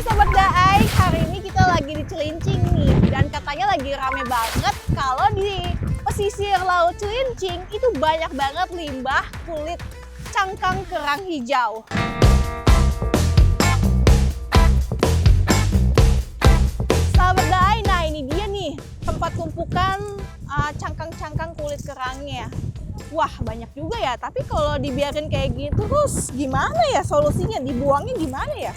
Sobat Daai, hari ini kita lagi di Cilincing nih. Dan katanya lagi rame banget kalau di pesisir Laut Cilincing itu banyak banget limbah kulit cangkang kerang hijau. Sahabat Daai, nah ini dia nih tempat tumpukan cangkang-cangkang kulit kerangnya. Wah, banyak juga ya, tapi kalau dibiarin kayak gitu terus gimana ya solusinya? Dibuangnya gimana ya?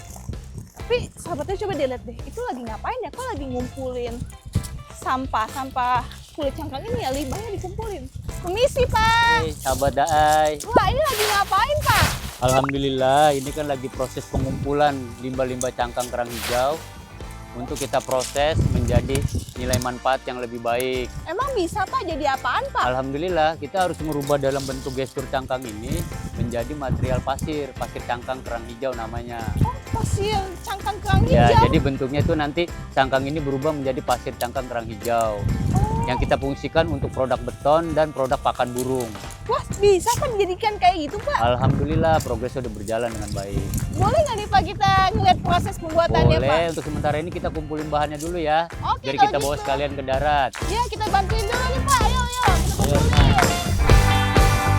Tapi sahabatnya coba dilihat deh, itu lagi ngapain ya? Kok lagi ngumpulin sampah kulit cangkang ini ya, limbahnya dikumpulin. Permisi Pak. Hey, sahabat Daai. Wah, ini lagi ngapain Pak? Alhamdulillah, ini kan lagi proses pengumpulan limbah-limbah cangkang kerang hijau untuk kita proses menjadi nilai manfaat yang lebih baik. Emang bisa Pak jadi apaan Pak? Alhamdulillah, kita harus merubah dalam bentuk gestur cangkang ini menjadi material pasir cangkang kerang hijau namanya. Oh, pasir cangkang kerang Ya, hijau. jadi bentuknya itu nanti cangkang ini berubah menjadi pasir cangkang kerang hijau. Yang kita fungsikan untuk produk beton dan produk pakan burung. Wah, bisa Pak dijadikan kayak gitu Pak? Alhamdulillah, progres sudah berjalan dengan baik. Boleh nggak nih Pak kita ngeliat proses pembuatannya Pak? Boleh, untuk sementara ini kita kumpulin bahannya dulu ya. Oke, Biar kalau kita bawa gitu. sekalian ke darat. Ya, kita bantuin dulu nih Pak. Ayo, kita Ayo. kumpulin.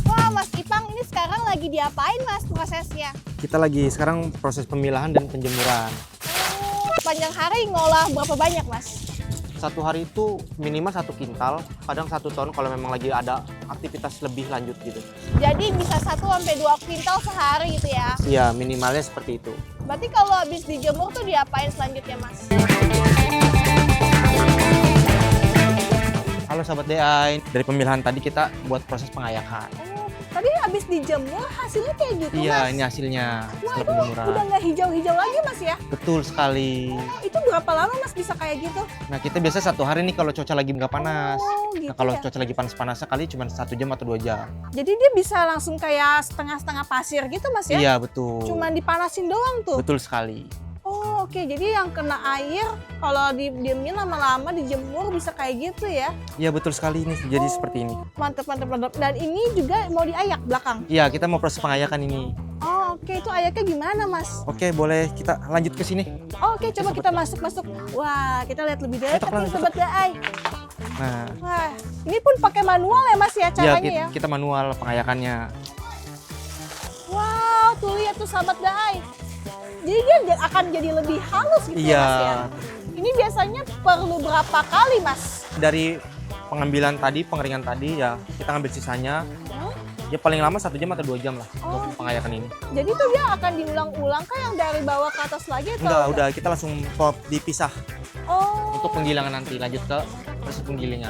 Wah, Mas Ipang ini sekarang lagi diapain Mas prosesnya? Kita lagi sekarang proses pemilahan dan penjemuran. Oh, sepanjang hari ngolah berapa banyak Mas? Satu hari itu minimal 1 kintal, kadang 1 ton kalau memang lagi ada aktivitas lebih lanjut gitu. Jadi bisa 1-2 kuintal sehari gitu ya? Iya, minimalnya seperti itu. Berarti kalau habis dijemur tuh diapain selanjutnya Mas? Halo sahabat DAI, dari pemilahan tadi kita buat proses pengayakan. Oh, tadi habis dijemur hasilnya kayak gitu Iya, Mas? ini hasilnya Wah, setelah itu penjemuran. udah nggak hijau-hijau lagi Mas ya? Betul sekali. Oh, itu berapa lama Mas bisa kayak gitu? Nah, kita biasa 1 hari nih kalau cuaca lagi nggak panas. Oh, gitu Nah, kalau ya? cuaca lagi panas-panasnya kali cuma 1 jam atau 2 jam. Jadi dia bisa langsung kayak setengah-setengah pasir gitu Mas ya? Iya, betul. Cuman dipanasin doang tuh? Betul sekali. Oh, oke. Jadi yang kena air kalau didiemin lama-lama dijemur bisa kayak gitu ya? Iya, betul sekali ini. Jadi Oh, seperti ini. Mantep, mantep, mantep. Dan ini juga mau diayak belakang? Iya, kita mau proses pengayakan ini. Oh, oke. Itu ayaknya gimana Mas? Oke, boleh kita lanjut ke sini. Oke, coba kita masuk-masuk. Wah, kita lihat lebih dekat Dekat, nih Sobat Daai. Nah, Wah, ini pun pakai manual ya Mas ya ya, caranya ya? kita manual pengayakannya. Wow, tuh lihat tuh Sahabat Daai. Jadi dia akan jadi lebih halus gitu ya Iya. Mas ya? Ini biasanya perlu berapa kali Mas? Dari pengambilan tadi, pengeringan tadi ya kita ngambil sisanya. Hmm? Ya paling lama 1 jam atau 2 jam lah Oh. untuk pengayakan ini. Jadi tuh dia akan diulang-ulang kah yang dari bawah ke atas lagi atau? Enggak, udah kita langsung pop dipisah Oh. untuk penggilingan nanti. Lanjut ke proses penggilingan.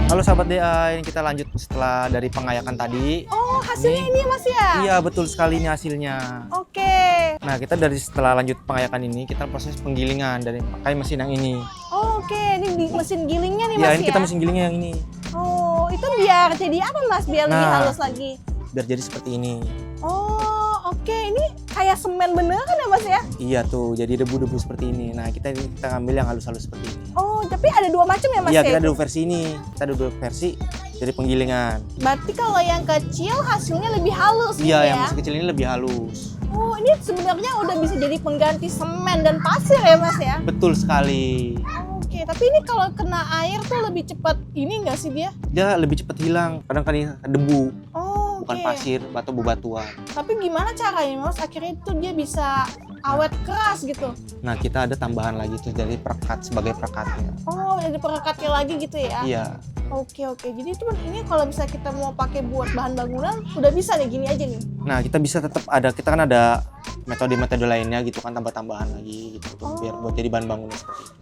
Halo sahabat DA, ini kita lanjut setelah dari pengayakan tadi. Oh, hasilnya ini Mas ya? Iya, betul sekali ini hasilnya. Oke. Nah, kita dari setelah lanjut pengayakan ini, kita proses penggilingan dari pakai mesin yang ini. Oh, oke. Ini di mesin gilingnya nih Ya, Mas ini ya? kita mesin gilingnya yang ini. Oh, itu biar jadi apa Mas? Biar lebih Nah. halus lagi? Biar jadi seperti ini. Oh, oke. Ini kayak semen beneran ya Mas ya? Iya tuh, jadi debu-debu seperti ini. Nah, kita ngambil yang halus-halus seperti ini. Oh, tapi ada 2 macam ya Mas Iya, ya? kita ada 2 versi ini. Kita ada 2 versi dari penggilingan. Berarti kalau yang kecil hasilnya lebih halus gitu Iya, ya? yang masih kecil ini lebih halus. Oh, ini sebenarnya udah bisa jadi pengganti semen dan pasir ya Mas ya? Betul sekali. Oke, tapi ini kalau kena air tuh lebih cepat ini nggak sih dia? Dia lebih cepat hilang. Kadang-kadang debu, Oh, bukan oke. pasir, batu bebatuan. Tapi gimana caranya Mas? Akhirnya tuh dia bisa awet keras gitu. Nah, kita ada tambahan lagi tuh dari perekat sebagai perekatnya. Oh, ada perekatnya lagi gitu ya? Iya. Oke, oke. Jadi itu ini kalau bisa kita mau pakai buat bahan bangunan, udah bisa nih gini aja nih. Nah, kita bisa tetap ada, kita kan ada metode-metode lainnya gitu kan, tambah-tambahan lagi gitu tuh, biar buat jadi bahan bangunan seperti itu.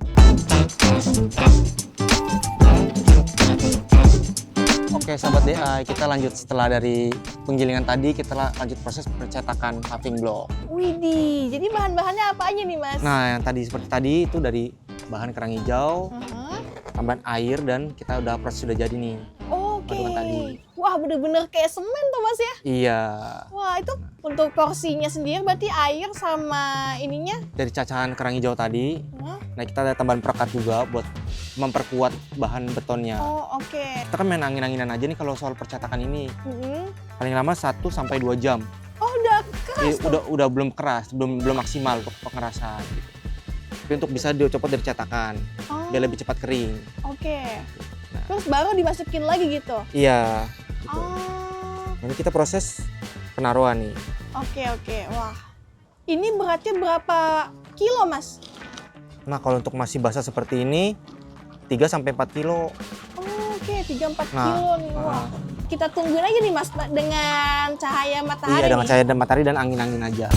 Oke sahabat DA, kita lanjut setelah dari penggilingan tadi, kita lanjut proses percetakan paving block. Widih, jadi bahan-bahannya apa aja nih Mas? Nah, yang tadi seperti tadi itu dari bahan kerang hijau, Mhm. tambahan air, dan kita udah proses sudah jadi nih. Oke, paduan tadi. Wah, bener-bener kayak semen tuh Mas ya. Iya. Wah, itu untuk porsinya sendiri berarti air sama ininya. Dari cacahan kerang hijau tadi, Hah? nah kita ada tambahan perekat juga buat memperkuat bahan betonnya. Oh, oke. Kita kan main angin-anginan aja nih kalau soal percetakan ini. Mm-mm. Paling lama 1 sampai 2 jam. Oh, udah keras tuh. Udah belum keras, belum maksimal untuk pengerasan gitu. Tapi untuk bisa dicopot dari cetakan Oh, biar lebih cepat kering. oke. Nah. Terus baru dimasukin lagi gitu. Iya, gitu. Oh, Nanti kita proses penaruhan nih. oke. Wah. Ini beratnya berapa kilo, Mas? Nah, kalau untuk masih basah seperti ini 3 sampai 4 kilo. Oh, oke, 3-4 Nah, kilo nih. Wah. Kita tungguin aja nih Mas dengan cahaya matahari. Iya, dengan nih. cahaya dan matahari dan angin-angin aja.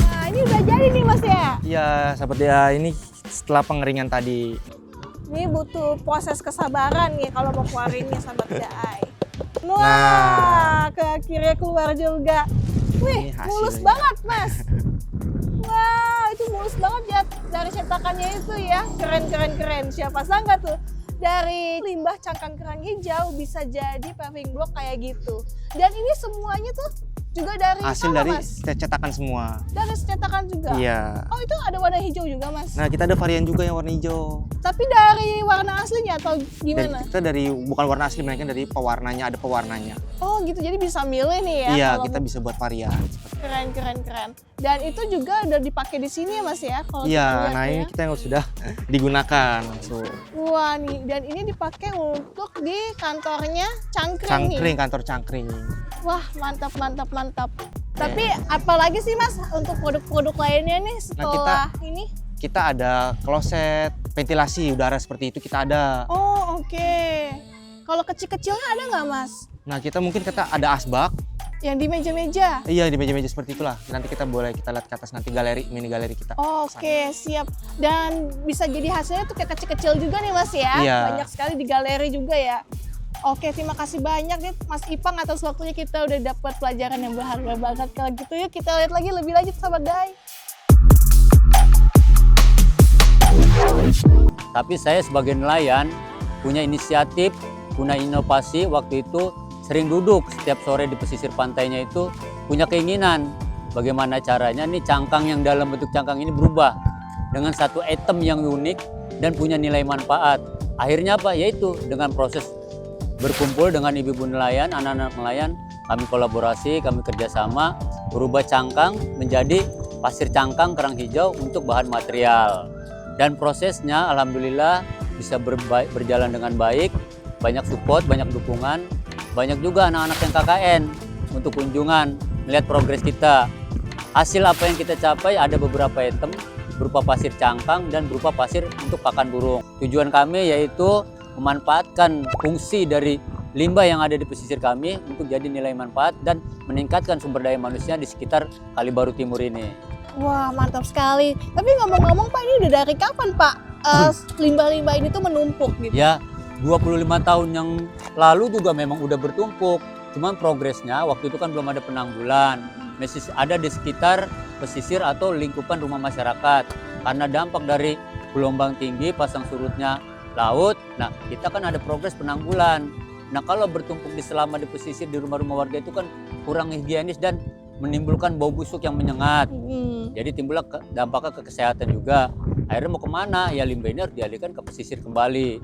Nah, ini udah jadi nih Mas ya. Iya, sahabat dia, ini setelah pengeringan tadi. Ini butuh proses kesabaran nih kalau mau keluarinnya sahabat Daai. Wah, Nah. akhirnya keluar juga. Wih, Ini hasilnya. mulus banget Mas. Wah, itu mulus banget ya dari cetakannya itu ya. Keren. Siapa sangka tuh dari limbah cangkang kerang hijau bisa jadi paving block kayak gitu. Dan ini semuanya tuh juga dari Hasil sana, dari Mas. cetakan semua. Dari cetakan juga. Iya. Oh, itu ada warna hijau juga, Mas. Nah, kita ada varian juga yang warna hijau. Tapi dari warna aslinya atau Dan gimana? kita dari bukan warna asli, melainkan dari pewarnanya, ada pewarnanya. Oh, gitu. Jadi bisa milih nih ya. Iya, kalau kita bisa buat varian. keren. Dan itu juga udah dipakai di sini ya, Mas ya? Kalau kita Iya, lihat nah ya. ini kita yang sudah digunakan langsung. Wah nih, dan ini dipakai untuk di kantornya Cangkring nih. Cangkring, kantor cangkring. Wah, mantap. Tapi apalagi sih Mas untuk produk-produk lainnya nih setelah ini? Kita ada kloset, ventilasi udara seperti itu kita ada. Oh, oke. Kalau kecil-kecilnya ada nggak Mas? Nah, kita ada asbak. Yang di meja-meja? Iya, di meja-meja seperti itulah. Nanti kita lihat ke atas nanti mini galeri kita. Oke, siap. Dan bisa jadi hasilnya tuh kayak kecil-kecil juga nih Mas ya? Iya. Banyak sekali di galeri juga ya? Oke, terima kasih banyak nih Mas Ipang atas waktunya, kita udah dapat pelajaran yang berharga banget. Kalau gitu yuk kita lihat lagi lebih lanjut sahabat Daai. Tapi saya sebagai nelayan punya inisiatif, punya inovasi. Waktu itu sering duduk setiap sore di pesisir pantainya itu, punya keinginan bagaimana caranya nih cangkang yang dalam bentuk cangkang ini berubah dengan satu item yang unik dan punya nilai manfaat. Akhirnya apa? Yaitu dengan proses berkumpul dengan ibu-ibu nelayan, anak-anak nelayan, kami kolaborasi, kami kerjasama, berubah cangkang menjadi pasir cangkang kerang hijau untuk bahan material. Dan prosesnya alhamdulillah bisa berjalan dengan baik, banyak support, banyak dukungan, banyak juga anak-anak yang KKN untuk kunjungan, melihat progres kita. Hasil apa yang kita capai ada beberapa item berupa pasir cangkang dan berupa pasir untuk pakan burung. Tujuan kami yaitu memanfaatkan fungsi dari limbah yang ada di pesisir kami untuk jadi nilai manfaat dan meningkatkan sumber daya manusia di sekitar Kalibaru Timur ini. Wah, mantap sekali. Tapi ngomong-ngomong Pak, ini udah dari kapan Pak limbah-limbah ini tuh menumpuk gitu? Ya, 25 tahun yang lalu juga memang udah bertumpuk. Cuman progresnya waktu itu kan belum ada penanggulan. Masih ada di sekitar pesisir atau lingkupan rumah masyarakat. Karena dampak dari gelombang tinggi, pasang surutnya laut, nah kita kan ada progres penanggulan. Nah kalau bertumpuk selama di pesisir di rumah-rumah warga itu kan kurang higienis dan menimbulkan bau busuk yang menyengat. Jadi timbullah dampaknya ke kesehatan juga. Akhirnya mau kemana? Ya limbah ini harus dialihkan ke pesisir kembali.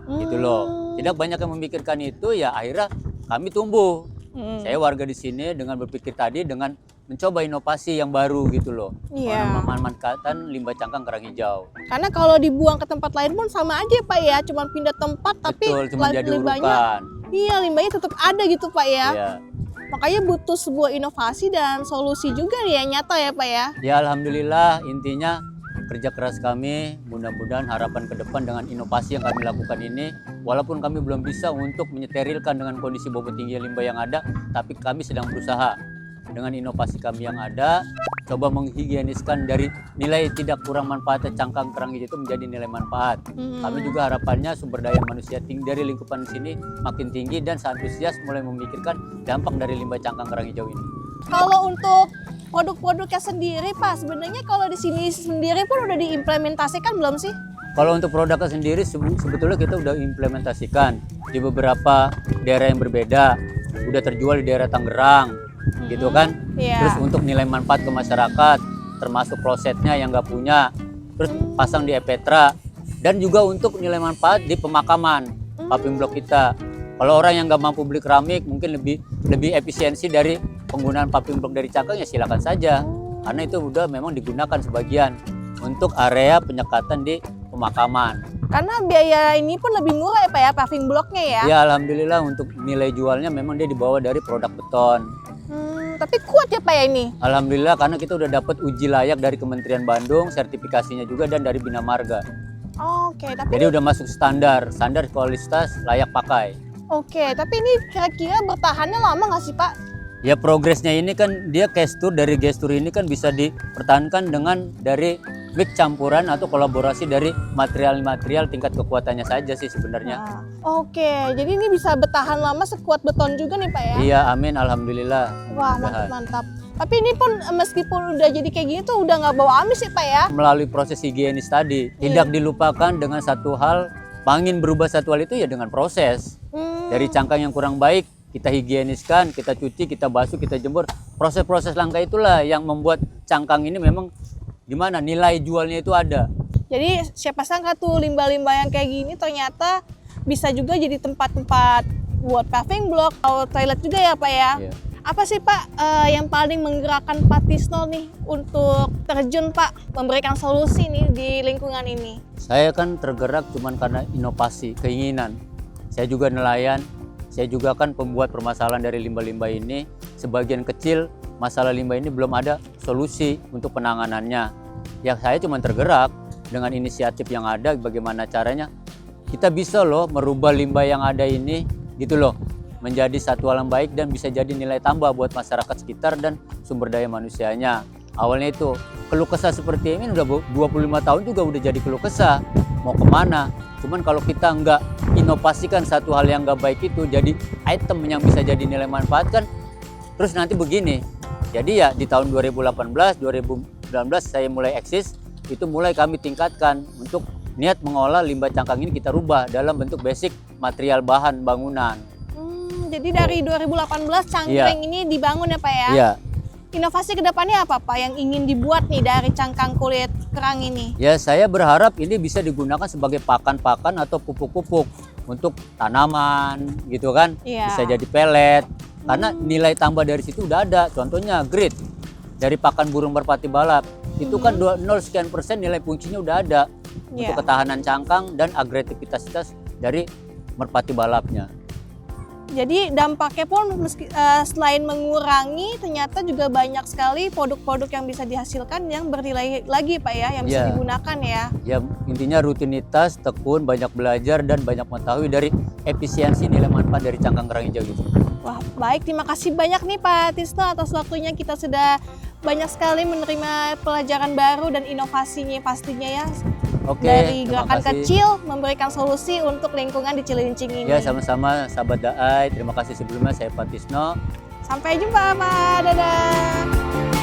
Gitu loh. Tidak banyak yang memikirkan itu, ya akhirnya kami tumbuh. Saya warga di sini dengan berpikir tadi dengan mencoba inovasi yang baru gitu loh. Iya. Memanfaatkan limbah cangkang kerang hijau. Karena kalau dibuang ke tempat lain pun sama aja Pak ya, cuma pindah tempat tapi Betul, cuma jadi limbahnya, urukan. iya limbahnya tetap ada gitu Pak ya. Iya. Makanya butuh sebuah inovasi dan solusi juga nih yang nyata ya Pak ya. Ya alhamdulillah, intinya kerja keras kami, mudah-mudahan harapan ke depan dengan inovasi yang kami lakukan ini, walaupun kami belum bisa untuk menyeterilkan dengan kondisi bobot tinggi limbah yang ada, tapi kami sedang berusaha dengan inovasi kami yang ada, coba menghigieniskan dari nilai tidak kurang manfaatnya cangkang kerang hijau itu menjadi nilai manfaat. Kami juga harapannya sumber daya manusia tinggi dari lingkupan sini makin tinggi dan antusias mulai memikirkan dampak dari limbah cangkang kerang hijau ini. Kalau untuk produk-produknya sendiri Pak, sebenarnya kalau di sini sendiri pun udah diimplementasikan belum sih? Kalau untuk produknya sendiri sebetulnya kita udah implementasikan di beberapa daerah yang berbeda. Udah terjual di daerah Tangerang, gitu kan. Iya. Terus untuk nilai manfaat ke masyarakat, termasuk klosetnya yang nggak punya, terus pasang di Epetra, dan juga untuk nilai manfaat di pemakaman paving block kita. Kalau orang yang nggak mampu beli keramik, mungkin lebih efisiensi dari penggunaan paving block dari cangkang, ya silakan saja, karena itu udah memang digunakan sebagian untuk area penyekatan di pemakaman. Karena biaya ini pun lebih murah ya Pak ya, paving blocknya ya? Ya alhamdulillah untuk nilai jualnya memang dia dibawa dari produk beton. Tapi kuat ya Pak ya ini? Alhamdulillah karena kita udah dapat uji layak dari Kementerian Bandung, sertifikasinya juga, dan dari Bina Marga. Oke, tapi Jadi udah masuk standar kualitas layak pakai. tapi ini kira-kira bertahannya lama nggak sih Pak? Ya progresnya ini kan dia dari gestur ini kan bisa dipertahankan dengan dari mix campuran atau kolaborasi dari material-material tingkat kekuatannya saja sih sebenarnya. Oke, jadi ini bisa bertahan lama sekuat beton juga nih Pak ya? Iya, amin, alhamdulillah. Wah, mantap-mantap. Tapi ini pun meskipun udah jadi kayak gini tuh udah nggak bau amis ya Pak ya? Melalui proses higienis tadi, tidak dilupakan dengan satu hal, ingin berubah satu hal itu ya dengan proses. Dari cangkang yang kurang baik, kita higieniskan, kita cuci, kita basuh, kita jemur. Proses-proses langkah itulah yang membuat cangkang ini memang gimana nilai jualnya itu ada. Jadi siapa sangka tuh limbah-limbah yang kayak gini ternyata bisa juga jadi tempat-tempat buat paving block atau toilet juga ya Pak ya? Iya. Apa sih Pak yang paling menggerakkan Pak Tisno nih untuk terjun Pak memberikan solusi nih di lingkungan ini? Saya kan tergerak cuman karena inovasi, keinginan. Saya juga nelayan, saya juga kan pembuat permasalahan dari limbah-limbah ini. Sebagian kecil masalah limbah ini belum ada solusi untuk penanganannya. Ya saya cuma tergerak dengan inisiatif yang ada, bagaimana caranya kita bisa loh merubah limbah yang ada ini gitu loh menjadi satu hal yang baik dan bisa jadi nilai tambah buat masyarakat sekitar dan sumber daya manusianya. Awalnya itu keluh kesah seperti ini udah 25 tahun juga udah jadi keluh kesah, mau kemana. Cuman kalau kita nggak inovasikan satu hal yang nggak baik itu jadi item yang bisa jadi nilai manfaat kan, terus nanti begini. Jadi ya di tahun 2018, 2019 saya mulai eksis, itu mulai kami tingkatkan untuk niat mengolah limbah cangkang ini kita rubah dalam bentuk basic material bahan bangunan. Jadi dari 2018 cangkring ini dibangun ya Pak ya? Iya. Inovasi kedepannya apa Pak yang ingin dibuat nih dari cangkang kulit kerang ini? Ya saya berharap ini bisa digunakan sebagai pakan-pakan atau pupuk-pupuk untuk tanaman gitu kan. Iya. Bisa jadi pelet. Karena nilai tambah dari situ udah ada. Contohnya grit dari pakan burung merpati balap. Itu kan 0 sekian persen nilai fungsinya udah ada. Untuk ketahanan cangkang dan agresivitas dari merpati balapnya. Jadi dampaknya pun selain mengurangi, ternyata juga banyak sekali produk-produk yang bisa dihasilkan yang bernilai lagi Pak ya, yang bisa digunakan ya. Ya intinya rutinitas, tekun, banyak belajar dan banyak mengetahui dari efisiensi nilai manfaat dari cangkang kerang hijau itu. Wah baik, terima kasih banyak nih Pak Tisno atas waktunya. Kita sudah banyak sekali menerima pelajaran baru dan inovasinya pastinya ya. Oke, dari gerakan kecil memberikan solusi untuk lingkungan di Cilincing ini. Ya sama-sama sahabat Daai, terima kasih sebelumnya, saya Pak Tisno. Sampai jumpa Pak, dadah.